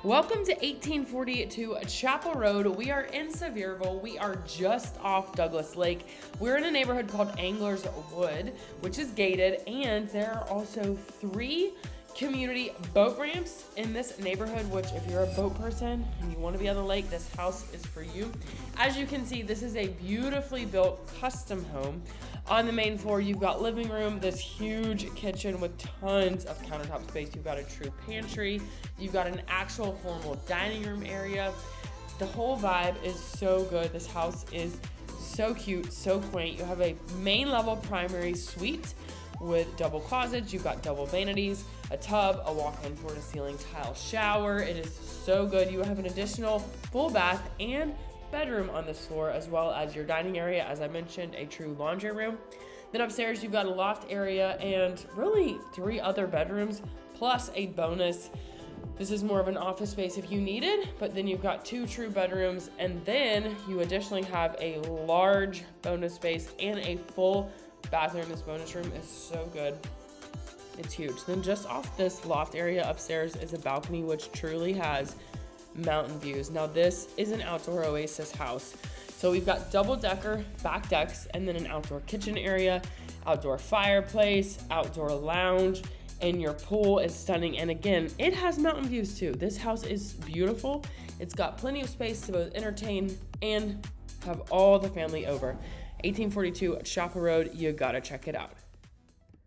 Welcome to 1842 Chapel Road. We are in Sevierville. We are just off Douglas Lake. We're in a neighborhood called Anglers Wood, which is gated, and there are also 3 community boat ramps in this neighborhood, which if you're a boat person and you want to be on the lake, this house is for you. As you can see, this is a beautifully built custom home. On the main floor, you've got living room, this huge kitchen with tons of countertop space. You've got a true pantry. You've got an actual formal dining room area. The whole vibe is so good. This house is so cute, so quaint. You have a main level primary suite with double closets. You've got double vanities, a tub, a walk-in floor-to-ceiling tile shower. It is so good. You have an additional full bath and bedroom on this floor, as well as your dining area, as I mentioned, a true laundry room. Then upstairs you've got a loft area and really 3 other bedrooms plus a bonus. This is more of an office space if you need it, but then you've got 2 true bedrooms, and then you additionally have a large bonus space and a full bathroom. This bonus room is so good. It's huge. Then just off this loft area upstairs is a balcony, which truly has mountain views. Now this is an outdoor oasis house. So we've got double decker back decks and then an outdoor kitchen area, outdoor fireplace, outdoor lounge, and your pool is stunning. And again, it has mountain views too. This house is beautiful. It's got plenty of space to both entertain and have all the family over. 1842 Chapel Road, you gotta check it out.